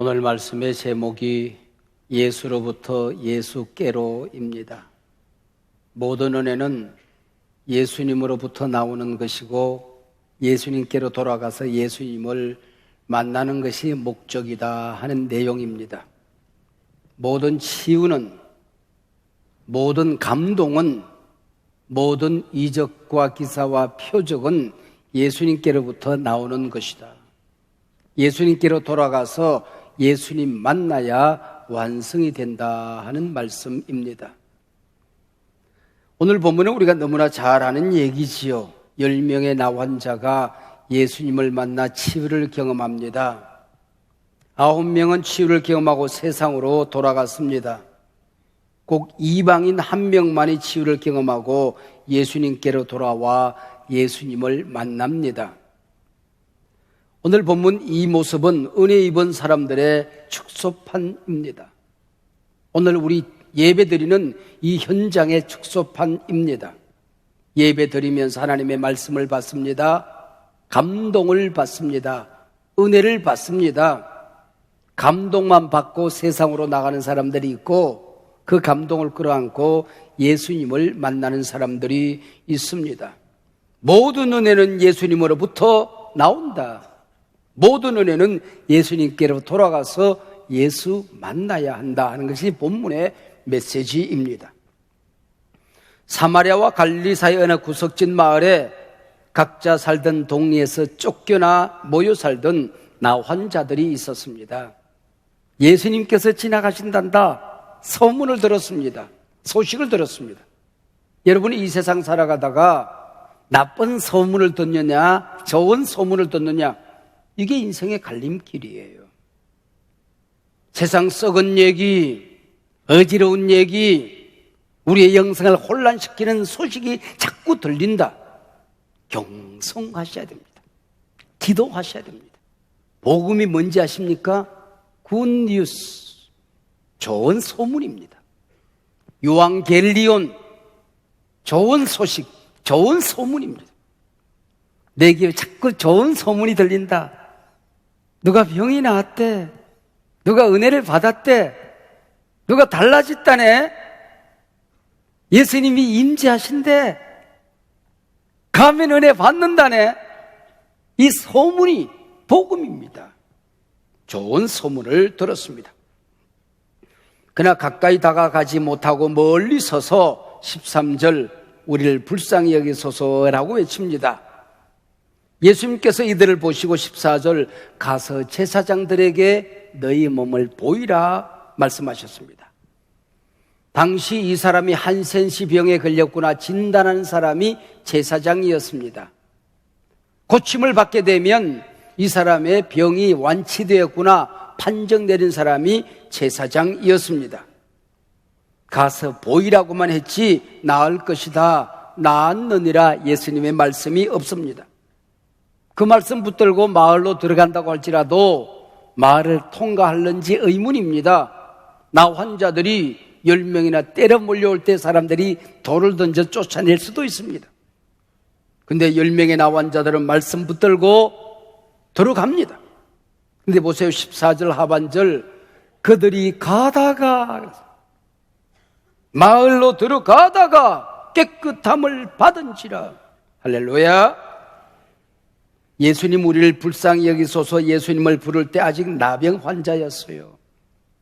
오늘 말씀의 제목이 예수로부터 예수께로입니다. 모든 은혜는 예수님으로부터 나오는 것이고 예수님께로 돌아가서 예수님을 만나는 것이 목적이다 하는 내용입니다. 모든 치유는, 모든 감동은, 모든 이적과 기사와 표적은 예수님께로부터 나오는 것이다. 예수님께로 돌아가서 예수님 만나야 완성이 된다 하는 말씀입니다. 오늘 본문은 우리가 너무나 잘 아는 얘기지요. 10명의 나 환자가 예수님을 만나 치유를 경험합니다. 9명은 치유를 경험하고 세상으로 돌아갔습니다. 꼭 이방인 1명만이 치유를 경험하고 예수님께로 돌아와 예수님을 만납니다. 오늘 본문 이 모습은 은혜 입은 사람들의 축소판입니다. 오늘 우리 예배드리는 이 현장의 축소판입니다. 예배드리면서 하나님의 말씀을 받습니다. 감동을 받습니다. 은혜를 받습니다. 감동만 받고 세상으로 나가는 사람들이 있고 그 감동을 끌어안고 예수님을 만나는 사람들이 있습니다. 모든 은혜는 예수님으로부터 나온다. 모든 은혜는 예수님께로 돌아가서 예수 만나야 한다 하는 것이 본문의 메시지입니다. 사마리아와 갈릴리 사이 어느 구석진 마을에 각자 살던 동리에서 쫓겨나 모여 살던 나 환자들이 있었습니다. 예수님께서 지나가신단다 소문을 들었습니다. 소식을 들었습니다. 여러분이 이 세상 살아가다가 나쁜 소문을 듣느냐 좋은 소문을 듣느냐, 이게 인생의 갈림길이에요. 세상 썩은 얘기, 어지러운 얘기, 우리의 영성을 혼란시키는 소식이 자꾸 들린다. 경성하셔야 됩니다. 기도하셔야 됩니다. 복음이 뭔지 아십니까? 굿뉴스, 좋은 소문입니다. 요한겔리온, 좋은 소식, 좋은 소문입니다. 내게 자꾸 좋은 소문이 들린다. 누가 병이 나았대, 누가 은혜를 받았대, 누가 달라졌다네, 예수님이 임재하신대, 가면 은혜 받는다네. 이 소문이 복음입니다. 좋은 소문을 들었습니다. 그러나 가까이 다가가지 못하고 멀리 서서 13절 우리를 불쌍히 여기소서라고 외칩니다. 예수님께서 이들을 보시고 14절 가서 제사장들에게 너희 몸을 보이라 말씀하셨습니다. 당시 이 사람이 한센시 병에 걸렸구나 진단하는 사람이 제사장이었습니다. 고침을 받게 되면 이 사람의 병이 완치되었구나 판정 내린 사람이 제사장이었습니다. 가서 보이라고만 했지 나을 것이다, 나았느니라 예수님의 말씀이 없습니다. 그 말씀 붙들고 마을로 들어간다고 할지라도 마을을 통과할는지 의문입니다. 나 환자들이 10명이나 때려 몰려올 때 사람들이 돌을 던져 쫓아낼 수도 있습니다. 근데 10명의 나 환자들은 말씀 붙들고 들어갑니다. 근데 보세요, 14절 하반절, 그들이 가다가, 마을로 들어가다가 깨끗함을 받은지라. 할렐루야. 예수님 우리를 불쌍히 여기소서 예수님을 부를 때 아직 나병 환자였어요.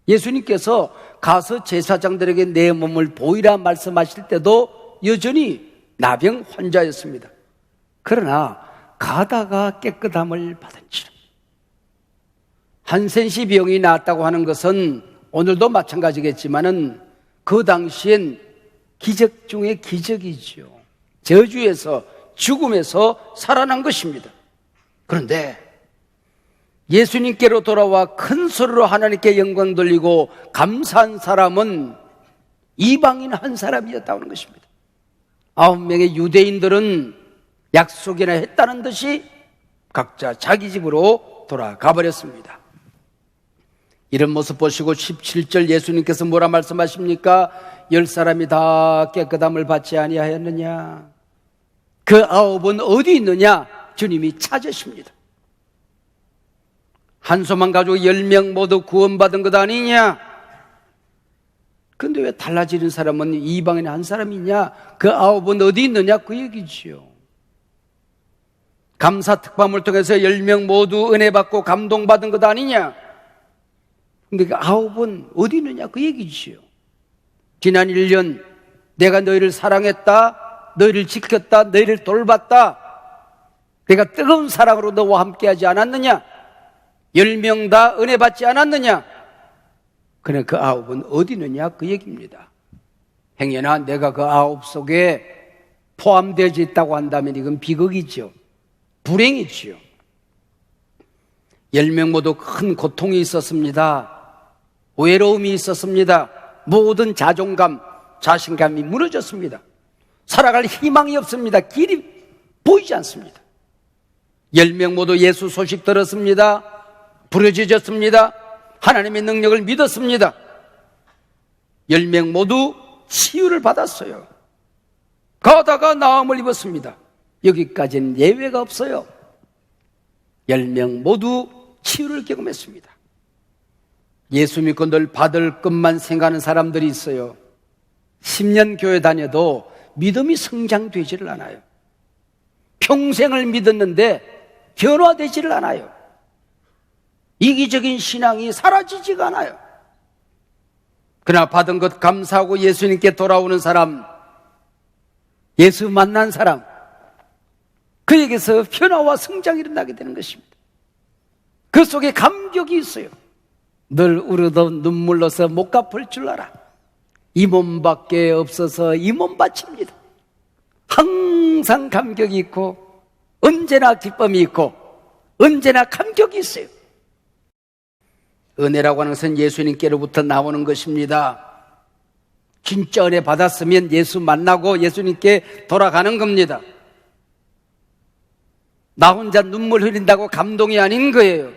예수님께서 가서 제사장들에게 내 몸을 보이라 말씀하실 때도 여전히 나병 환자였습니다. 그러나 가다가 깨끗함을 받은지라. 한센시 병이 나았다고 하는 것은 오늘도 마찬가지겠지만은 그 당시엔 기적 중에 기적이죠. 저주에서, 죽음에서 살아난 것입니다. 그런데 예수님께로 돌아와 큰 소리로 하나님께 영광 돌리고 감사한 사람은 이방인 한 사람이었다고 하는 것입니다. 9명의 유대인들은 약속이나 했다는 듯이 각자 자기 집으로 돌아가 버렸습니다. 이런 모습 보시고 17절 예수님께서 뭐라 말씀하십니까? 10사람이 다 깨끗함을 받지 아니하였느냐? 그 9은 어디 있느냐? 주님이 찾으십니다. 한소만 가지고 10명 모두 구원받은 것 아니냐? 근데 왜 달라지는 사람은 이방인 한 사람이냐? 그 9은 어디 있느냐? 그 얘기지요. 감사 특파원을 통해서 10명 모두 은혜 받고 감동받은 것 아니냐? 근데 그 9은 어디 있느냐? 그 얘기지요. 지난 1년 내가 너희를 사랑했다, 너희를 지켰다, 너희를 돌봤다, 내가 뜨거운 사랑으로 너와 함께하지 않았느냐? 10명 다 은혜 받지 않았느냐? 그래, 그 9은 어디 있느냐? 그 얘기입니다. 행여나 내가 그 9 속에 포함되어져 있다고 한다면 이건 비극이죠. 불행이지요. 10명 모두 큰 고통이 있었습니다. 외로움이 있었습니다. 모든 자존감, 자신감이 무너졌습니다. 살아갈 희망이 없습니다. 길이 보이지 않습니다. 10명 모두 예수 소식 들었습니다. 부르짖었습니다. 하나님의 능력을 믿었습니다. 10명 모두 치유를 받았어요. 가다가 나음을 입었습니다. 여기까지는 예외가 없어요. 10명 모두 치유를 경험했습니다. 예수 믿고 늘 받을 것만 생각하는 사람들이 있어요. 10년 교회 다녀도 믿음이 성장되지를 않아요. 평생을 믿었는데 변화되지를 않아요. 이기적인 신앙이 사라지지가 않아요. 그러나 받은 것 감사하고 예수님께 돌아오는 사람, 예수 만난 사람, 그에게서 변화와 성장이 일어나게 되는 것입니다. 그 속에 감격이 있어요. 늘 울어도 눈물로서 못 갚을 줄 알아. 이 몸밖에 없어서 이 몸 바칩니다. 항상 감격이 있고 언제나 기쁨이 있고 언제나 감격이 있어요. 은혜라고 하는 것은 예수님께로부터 나오는 것입니다. 진짜 은혜 받았으면 예수 만나고 예수님께 돌아가는 겁니다. 나 혼자 눈물 흘린다고 감동이 아닌 거예요.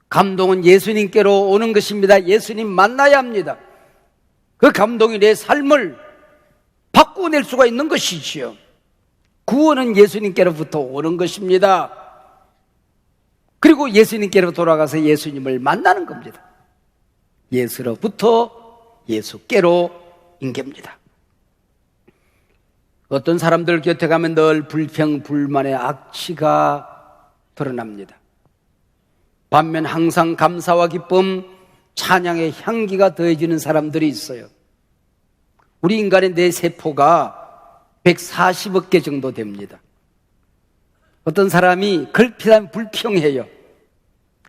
감동은 예수님께로 오는 것입니다. 예수님 만나야 합니다. 그 감동이 내 삶을 바꾸어낼 수가 있는 것이지요. 구원은 예수님께로부터 오는 것입니다. 그리고 예수님께로 돌아가서 예수님을 만나는 겁니다. 예수로부터 예수께로 인계입니다. 어떤 사람들 곁에 가면 늘 불평, 불만의 악취가 드러납니다. 반면 항상 감사와 기쁨, 찬양의 향기가 더해지는 사람들이 있어요. 우리 인간의 뇌세포가 140억 개 정도 됩니다. 어떤 사람이 걸핏하면 불평해요.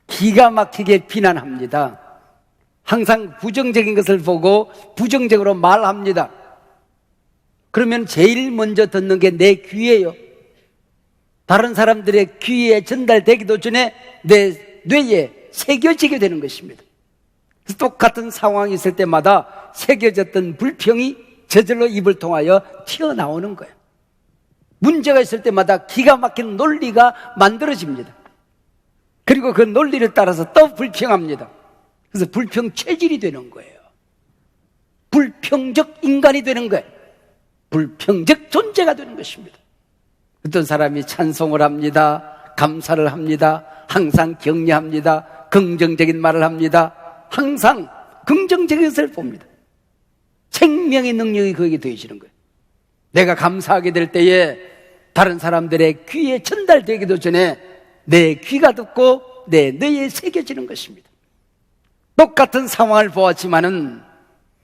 기가 막히게 비난합니다. 항상 부정적인 것을 보고 부정적으로 말합니다. 그러면 제일 먼저 듣는 게 내 귀예요. 다른 사람들의 귀에 전달되기도 전에 내 뇌에 새겨지게 되는 것입니다. 그래서 똑같은 상황이 있을 때마다 새겨졌던 불평이 저절로 입을 통하여 튀어나오는 거예요. 문제가 있을 때마다 기가 막힌 논리가 만들어집니다. 그리고 그 논리를 따라서 또 불평합니다. 그래서 불평 체질이 되는 거예요. 불평적 인간이 되는 거예요. 불평적 존재가 되는 것입니다. 어떤 사람이 찬송을 합니다. 감사를 합니다. 항상 격려합니다. 긍정적인 말을 합니다. 항상 긍정적인 것을 봅니다. 생명의 능력이 그에게 더해지는 거예요. 내가 감사하게 될 때에 다른 사람들의 귀에 전달되기도 전에 내 귀가 듣고 내 뇌에 새겨지는 것입니다. 똑같은 상황을 보았지만은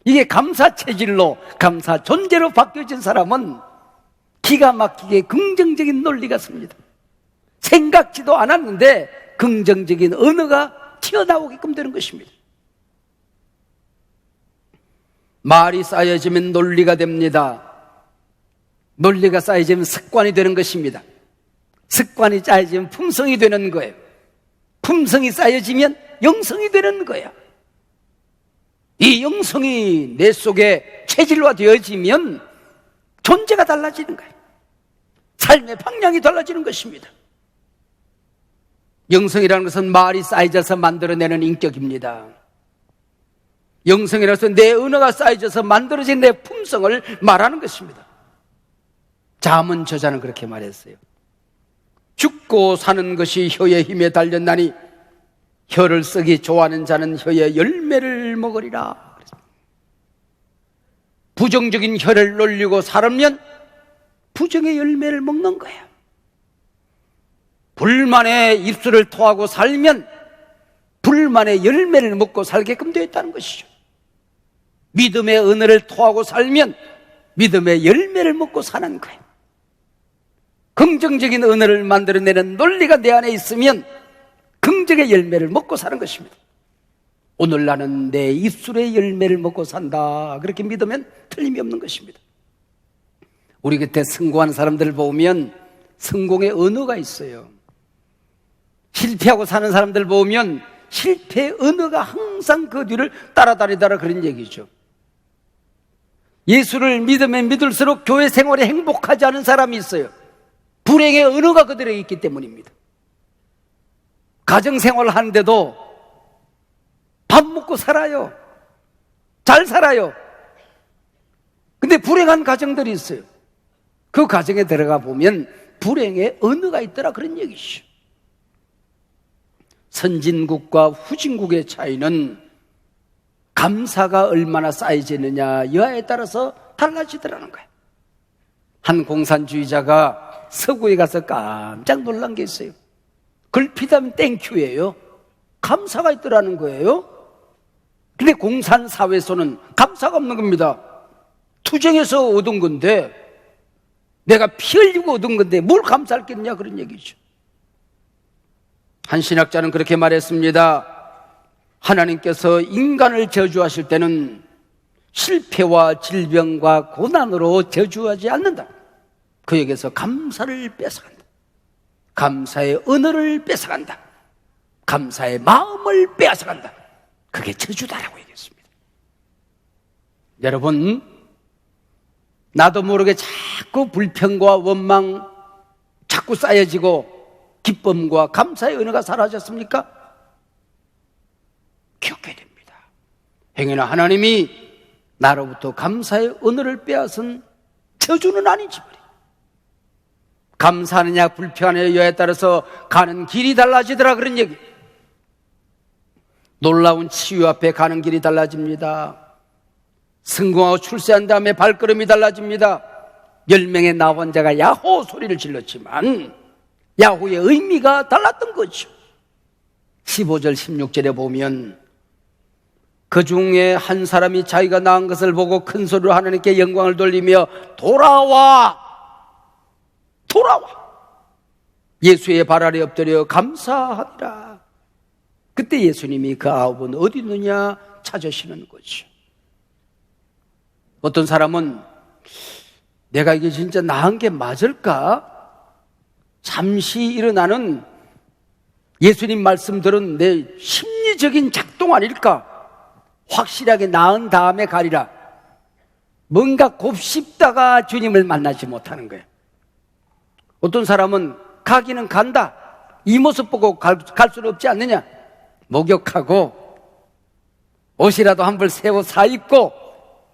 이게 감사 체질로, 감사 존재로 바뀌어진 사람은 기가 막히게 긍정적인 논리가 섭니다. 생각지도 않았는데 긍정적인 언어가 튀어나오게끔 되는 것입니다. 말이 쌓여지면 논리가 됩니다. 논리가 쌓여지면 습관이 되는 것입니다. 습관이 쌓여지면 품성이 되는 거예요. 품성이 쌓여지면 영성이 되는 거예요. 이 영성이 내 속에 체질화 되어지면 존재가 달라지는 거예요. 삶의 방향이 달라지는 것입니다. 영성이라는 것은 말이 쌓여져서 만들어내는 인격입니다. 영성이라서 내 언어가 쌓여져서 만들어진 내 품성을 말하는 것입니다. 잠언 저자는 그렇게 말했어요. 죽고 사는 것이 혀의 힘에 달렸나니 혀를 쓰기 좋아하는 자는 혀의 열매를 먹으리라. 부정적인 혀를 놀리고 살면 부정의 열매를 먹는 거예요. 불만에 입술을 토하고 살면 불만의 열매를 먹고 살게끔 되어 있다는 것이죠. 믿음의 은혜를 토하고 살면 믿음의 열매를 먹고 사는 거예요. 긍정적인 은혜를 만들어내는 논리가 내 안에 있으면 긍정의 열매를 먹고 사는 것입니다. 오늘 나는 내 입술의 열매를 먹고 산다, 그렇게 믿으면 틀림이 없는 것입니다. 우리 곁에 성공하는 사람들을 보면 성공의 언어가 있어요. 실패하고 사는 사람들 보면 실패의 언어가 항상 그 뒤를 따라다니더라, 그런 얘기죠. 예수를 믿으면 믿을수록 교회 생활에 행복하지 않은 사람이 있어요. 불행의 언어가 그들에게 있기 때문입니다. 가정생활을 하는데도 밥 먹고 살아요. 잘 살아요. 근데 불행한 가정들이 있어요. 그 가정에 들어가 보면 불행의 언어가 있더라, 그런 얘기죠. 선진국과 후진국의 차이는 감사가 얼마나 쌓여지느냐 여하에 따라서 달라지더라는 거예요. 한 공산주의자가 서구에 가서 깜짝 놀란 게 있어요. 걸핏하면 땡큐예요. 감사가 있더라는 거예요. 근데 공산사회에서는 감사가 없는 겁니다. 투쟁해서 얻은 건데, 내가 피 흘리고 얻은 건데 뭘 감사할 게 있냐, 그런 얘기죠. 한 신학자는 그렇게 말했습니다. 하나님께서 인간을 저주하실 때는 실패와 질병과 고난으로 저주하지 않는다. 그에게서 감사를 뺏어간다. 감사의 언어를 뺏어간다. 감사의 마음을 빼앗아간다. 그게 저주다라고 얘기했습니다. 여러분, 나도 모르게 자꾸 불평과 원망 자꾸 쌓여지고 기쁨과 감사의 은혜가 사라졌습니까? 기억해야 됩니다. 행여나 하나님이 나로부터 감사의 은혜를 빼앗은 저주는 아니지 말이에요. 감사하느냐 불평하느냐 여에 따라서 가는 길이 달라지더라, 그런 얘기. 놀라운 치유 앞에 가는 길이 달라집니다. 성공하고 출세한 다음에 발걸음이 달라집니다. 10명의 나원자가 야호 소리를 질렀지만 야호의 의미가 달랐던 거죠. 15절 16절에 보면 그 중에 한 사람이 자기가 낳은 것을 보고 큰 소리로 하나님께 영광을 돌리며 돌아와 예수의 발 아래 엎드려 감사하리라. 그때 예수님이 그 아홉은 어디 있느냐 찾으시는 거죠. 어떤 사람은 내가 이게 진짜 나은 게 맞을까? 잠시 일어나는 예수님 말씀 들은 내 심리적인 작동 아닐까? 확실하게 나은 다음에 가리라. 뭔가 곱씹다가 주님을 만나지 못하는 거예요. 어떤 사람은 가기는 간다. 이 모습 보고 갈 수는 없지 않느냐? 목욕하고 옷이라도 한 벌 새 옷 사 입고,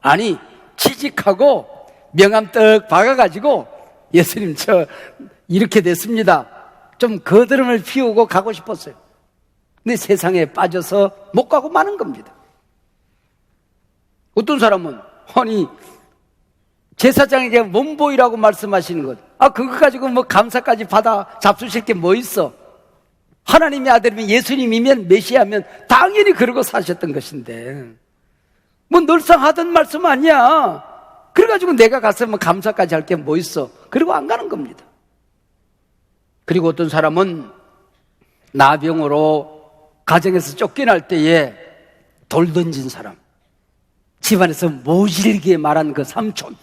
아니 취직하고 명함 떡 박아가지고 예수님 저 이렇게 됐습니다. 좀 거드름을 피우고 가고 싶었어요. 근데 세상에 빠져서 못 가고 마는 겁니다. 어떤 사람은 아니 제사장에게 몸보이라고 말씀하시는 것, 그거 가지고 뭐 감사까지 받아 잡수실 게 뭐 있어? 하나님의 아들이면 예수님이면 메시아면 당연히 그러고 사셨던 것인데 뭐 늘상 하던 말씀 아니야. 그래가지고 내가 가서 뭐 감사까지 할 게 뭐 있어? 그리고 안 가는 겁니다. 그리고 어떤 사람은 나병으로 가정에서 쫓겨날 때에 돌 던진 사람, 집안에서 모질게 말한 그 삼촌,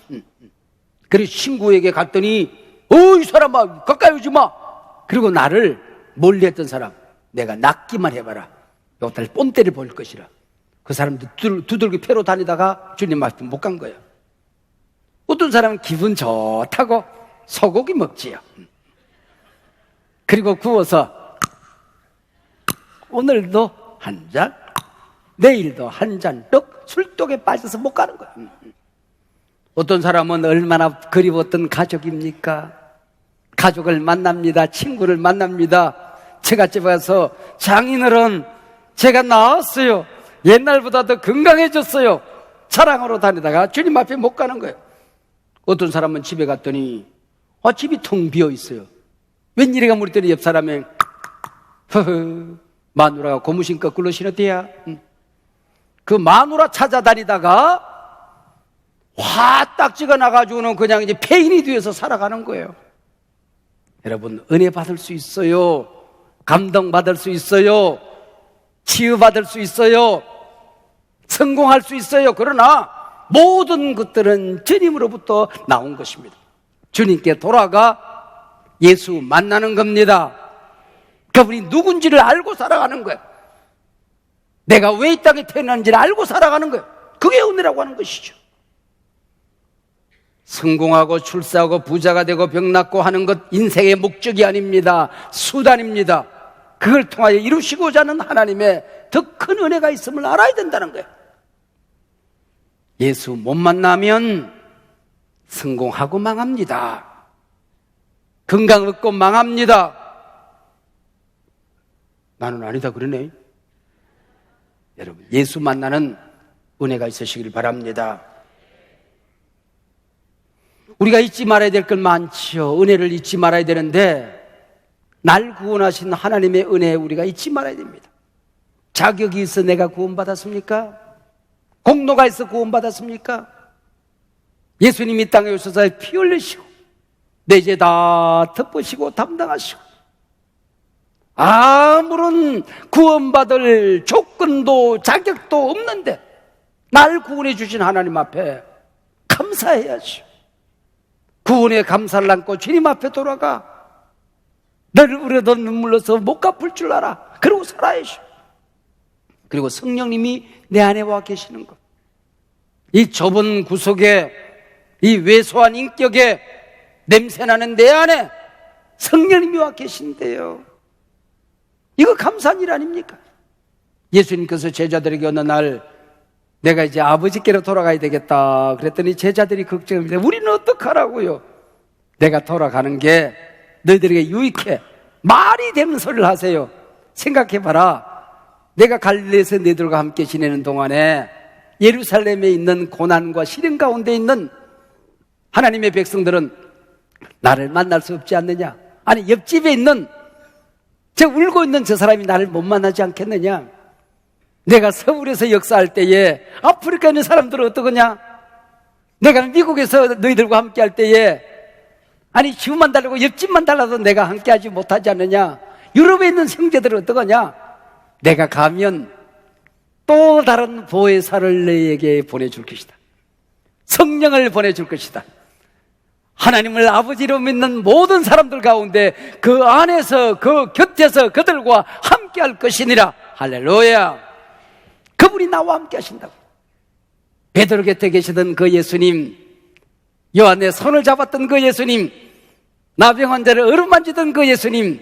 그리고 친구에게 갔더니 이 사람아 가까이 오지 마. 그리고 나를 멀리했던 사람, 내가 낫기만 해봐라, 요달 뽐때를 보일 것이라. 그 사람도 두들겨 패로 다니다가 주님 말씀 못 간 거예요. 어떤 사람은 기분 좋다고 소고기 먹지요. 그리고 구워서 오늘도 한 잔, 내일도 한 잔, 떡 술독에 빠져서 못 가는 거예요. 어떤 사람은 얼마나 그리웠던 가족입니까? 가족을 만납니다. 친구를 만납니다. 처갓집에 가서 장인어른 제가 나았어요. 옛날보다 더 건강해졌어요. 자랑으로 다니다가 주님 앞에 못 가는 거예요. 어떤 사람은 집에 갔더니 집이 텅 비어 있어요. 웬일이가 물더니 옆 사람에 허허 마누라가 고무신 거꾸로 신었대야. 그 마누라 찾아다니다가 화 딱 찍어 나가지고는 그냥 이제 폐인이 되어서 살아가는 거예요. 여러분, 은혜 받을 수 있어요. 감동 받을 수 있어요. 치유받을 수 있어요. 성공할 수 있어요. 그러나 모든 것들은 주님으로부터 나온 것입니다. 주님께 돌아가 예수 만나는 겁니다. 그분이 누군지를 알고 살아가는 거예요. 내가 왜 이 땅에 태어났는지를 알고 살아가는 거예요. 그게 은혜라고 하는 것이죠. 성공하고 출세하고 부자가 되고 병 낫고 하는 것 인생의 목적이 아닙니다. 수단입니다. 그걸 통하여 이루시고자 하는 하나님의 더 큰 은혜가 있음을 알아야 된다는 거예요. 예수 못 만나면 성공하고 망합니다. 건강 얻고 망합니다. 나는 아니다 그러네. 여러분, 예수 만나는 은혜가 있으시길 바랍니다. 우리가 잊지 말아야 될 건 많지요. 은혜를 잊지 말아야 되는데 날 구원하신 하나님의 은혜 우리가 잊지 말아야 됩니다. 자격이 있어 내가 구원받았습니까? 공로가 있어 구원받았습니까? 예수님이 땅에 오셔서 피 흘리시고 내 죄 다 덮으시고 담당하시고 아무런 구원받을 조건도 자격도 없는데 날 구원해 주신 하나님 앞에 감사해야죠. 구원에 감사를 안고 주님 앞에 돌아가 너를 우려던 눈물로서 못 갚을 줄 알아. 그러고 살아야죠. 그리고 성령님이 내 안에 와 계시는 것. 이 좁은 구속에 이 왜소한 인격에 냄새나는 내 안에 성령님이 와 계신데요. 이거 감사한 일 아닙니까? 예수님께서 제자들에게 어느 날 내가 이제 아버지께로 돌아가야 되겠다 그랬더니 제자들이 걱정합니다. 우리는 어떡하라고요? 내가 돌아가는 게 너희들에게 유익해. 말이 되는 소리를 하세요. 생각해봐라. 내가 갈릴리에서 너희들과 함께 지내는 동안에 예루살렘에 있는 고난과 시련 가운데 있는 하나님의 백성들은 나를 만날 수 없지 않느냐? 아니, 옆집에 있는 저 울고 있는 저 사람이 나를 못 만나지 않겠느냐? 내가 서울에서 역사할 때에 아프리카에 있는 사람들은 어떠겠냐? 내가 미국에서 너희들과 함께 할 때에 아니 집만 달라고 옆집만 달라도 내가 함께 하지 못하지 않느냐? 유럽에 있는 형제들은 어떠겠냐? 내가 가면 또 다른 보혜사를 너희에게 보내줄 것이다. 성령을 보내줄 것이다. 하나님을 아버지로 믿는 모든 사람들 가운데 그 안에서 그 곁에서 그들과 함께 할 것이니라. 할렐루야. 그분이 나와 함께 하신다고. 베드로 곁에 계시던 그 예수님, 요한의 손을 잡았던 그 예수님, 나병 환자를 어루만지던 그 예수님,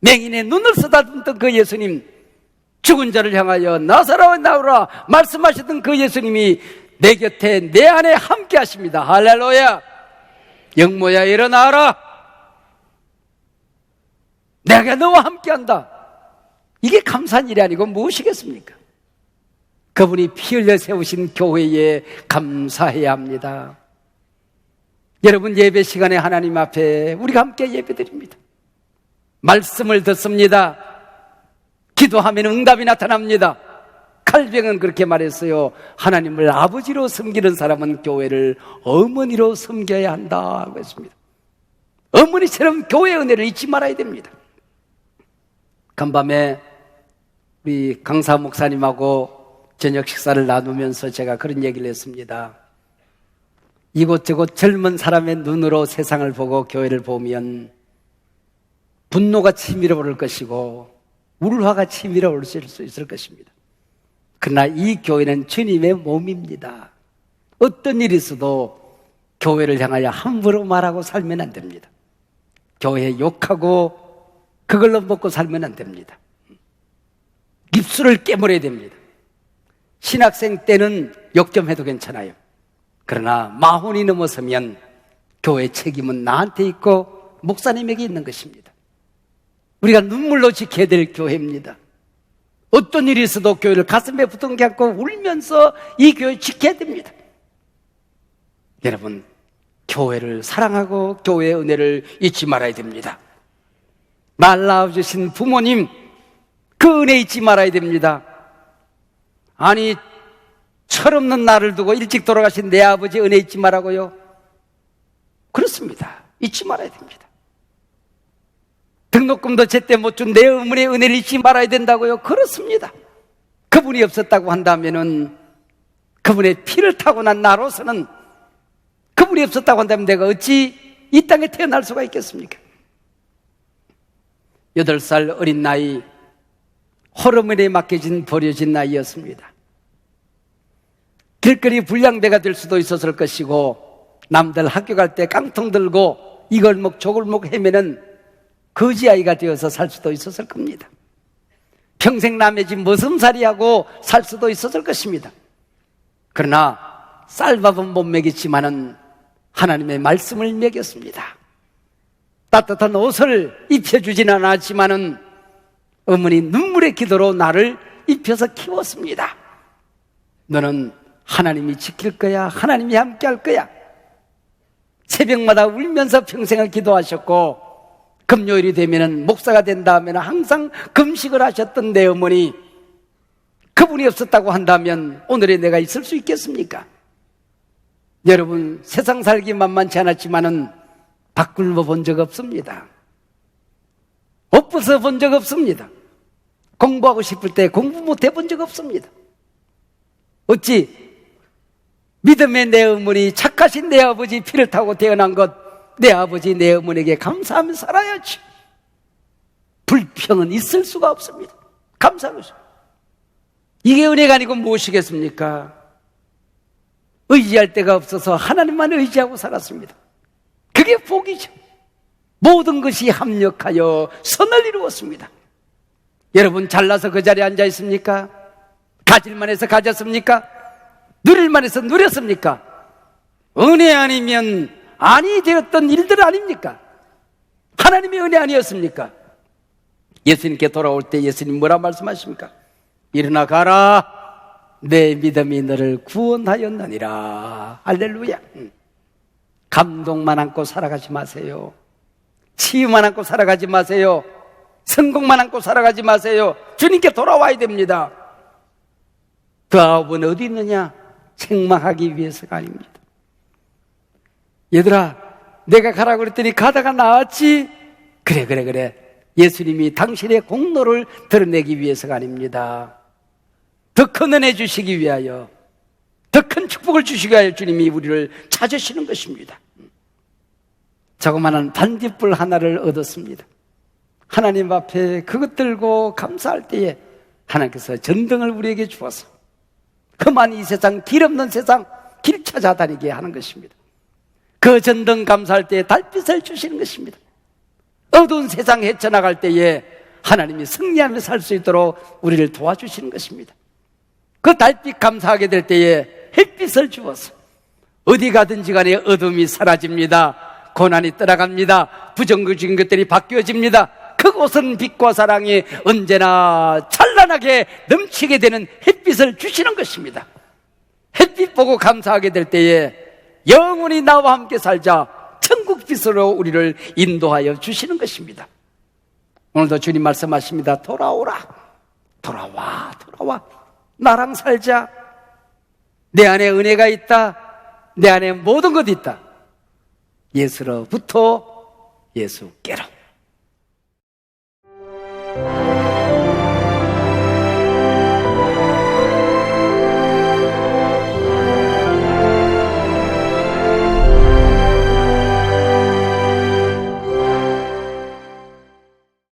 맹인의 눈을 쓰다듬던 그 예수님, 죽은 자를 향하여 나사로와 나오라 말씀하시던 그 예수님이 내 곁에 내 안에 함께 하십니다. 할렐루야. 영모야 일어나라. 내가 너와 함께 한다. 이게 감사한 일이 아니고 무엇이겠습니까? 그분이 피 흘려 세우신 교회에 감사해야 합니다. 여러분, 예배 시간에 하나님 앞에 우리가 함께 예배드립니다. 말씀을 듣습니다. 기도하면 응답이 나타납니다. 칼뱅은 그렇게 말했어요. 하나님을 아버지로 섬기는 사람은 교회를 어머니로 섬겨야 한다고 했습니다. 어머니처럼 교회의 은혜를 잊지 말아야 됩니다. 간밤에 우리 강사 목사님하고 저녁 식사를 나누면서 제가 그런 얘기를 했습니다. 이곳저곳 젊은 사람의 눈으로 세상을 보고 교회를 보면 분노가 치밀어 오를 것이고 울화가 치밀어 오를 수 있을 것입니다. 그러나 이 교회는 주님의 몸입니다. 어떤 일이 있어도 교회를 향하여 함부로 말하고 살면 안 됩니다. 교회 욕하고 그걸로 먹고 살면 안 됩니다. 입술을 깨물어야 됩니다. 신학생 때는 욕 좀 해도 괜찮아요. 그러나 마흔이 넘어서면 교회 책임은 나한테 있고 목사님에게 있는 것입니다. 우리가 눈물로 지켜야 될 교회입니다. 어떤 일이 있어도 교회를 가슴에 부둥켜 안고 울면서 이 교회 지켜야 됩니다. 여러분, 교회를 사랑하고 교회의 은혜를 잊지 말아야 됩니다. 날 낳아주신 부모님, 그 은혜 잊지 말아야 됩니다. 아니, 철없는 나를 두고 일찍 돌아가신 내 아버지 은혜 잊지 말라고요? 그렇습니다. 잊지 말아야 됩니다. 등록금도 제때 못 준 내 어머니의 은혜를 잊지 말아야 된다고요? 그렇습니다. 그분이 없었다고 한다면은, 그분의 피를 타고 난 나로서는, 그분이 없었다고 한다면 내가 어찌 이 땅에 태어날 수가 있겠습니까? 8살 어린 나이, 호르몬에 맡겨진 버려진 나이였습니다. 길거리 불량배가 될 수도 있었을 것이고, 남들 학교 갈 때 깡통 들고 이 골목 저 골목 헤매는 거지아이가 되어서 살 수도 있었을 겁니다. 평생 남의 집 머슴살이하고 살 수도 있었을 것입니다. 그러나 쌀밥은 못 먹였지만은 하나님의 말씀을 먹였습니다. 따뜻한 옷을 입혀주지는 않았지만은 어머니 눈물의 기도로 나를 입혀서 키웠습니다. 너는 하나님이 지킬 거야. 하나님이 함께 할 거야. 새벽마다 울면서 평생을 기도하셨고, 금요일이 되면은 목사가 된 다음에는 항상 금식을 하셨던 내 어머니, 그분이 없었다고 한다면 오늘의 내가 있을 수 있겠습니까? 여러분, 세상 살기 만만치 않았지만은 밥 굶어 본 적 없습니다. 옷 벗어 본 적 없습니다. 공부하고 싶을 때 공부 못 해본 적 없습니다. 어찌 믿음의 내 어머니, 착하신 내 아버지 피를 타고 태어난 것, 내 아버지, 내 어머니에게 감사하며 살아야지. 불평은 있을 수가 없습니다. 감사하면서. 이게 은혜가 아니고 무엇이겠습니까? 의지할 데가 없어서 하나님만 의지하고 살았습니다. 그게 복이죠. 모든 것이 합력하여 선을 이루었습니다. 여러분, 잘나서 그 자리에 앉아 있습니까? 가질만 해서 가졌습니까? 누릴만 해서 누렸습니까? 은혜 아니면 아니 되었던 일들 아닙니까? 하나님의 은혜 아니었습니까? 예수님께 돌아올 때 예수님 뭐라 말씀하십니까? 일어나 가라, 내 믿음이 너를 구원하였느니라. 할렐루야. 감동만 안고 살아가지 마세요. 치유만 안고 살아가지 마세요. 성공만 안고 살아가지 마세요. 주님께 돌아와야 됩니다. 그 아홉은 어디 있느냐? 책망하기 위해서가 아닙니다. 얘들아, 내가 가라고 그랬더니 가다가 나왔지? 그래. 예수님이 당신의 공로를 드러내기 위해서가 아닙니다. 더 큰 은혜 주시기 위하여, 더 큰 축복을 주시기 위하여 주님이 우리를 찾으시는 것입니다. 자그마한 반딧불 하나를 얻었습니다. 하나님 앞에 그것 들고 감사할 때에 하나님께서 전등을 우리에게 주어서 그만 이 세상, 길 없는 세상 길 찾아다니게 하는 것입니다. 그 전등 감사할 때에 달빛을 주시는 것입니다. 어두운 세상 헤쳐나갈 때에 하나님이 승리하며 살 수 있도록 우리를 도와주시는 것입니다. 그 달빛 감사하게 될 때에 햇빛을 주어서 어디 가든지 간에 어둠이 사라집니다. 고난이 떠나갑니다. 부정적인 것들이 바뀌어집니다. 그곳은 빛과 사랑이 언제나 찬란하게 넘치게 되는 햇빛을 주시는 것입니다. 햇빛 보고 감사하게 될 때에 영원히 나와 함께 살자 천국 빛으로 우리를 인도하여 주시는 것입니다. 오늘도 주님 말씀하십니다. 돌아오라. 돌아와. 나랑 살자. 내 안에 은혜가 있다. 내 안에 모든 것이 있다. 예수로부터 예수께로.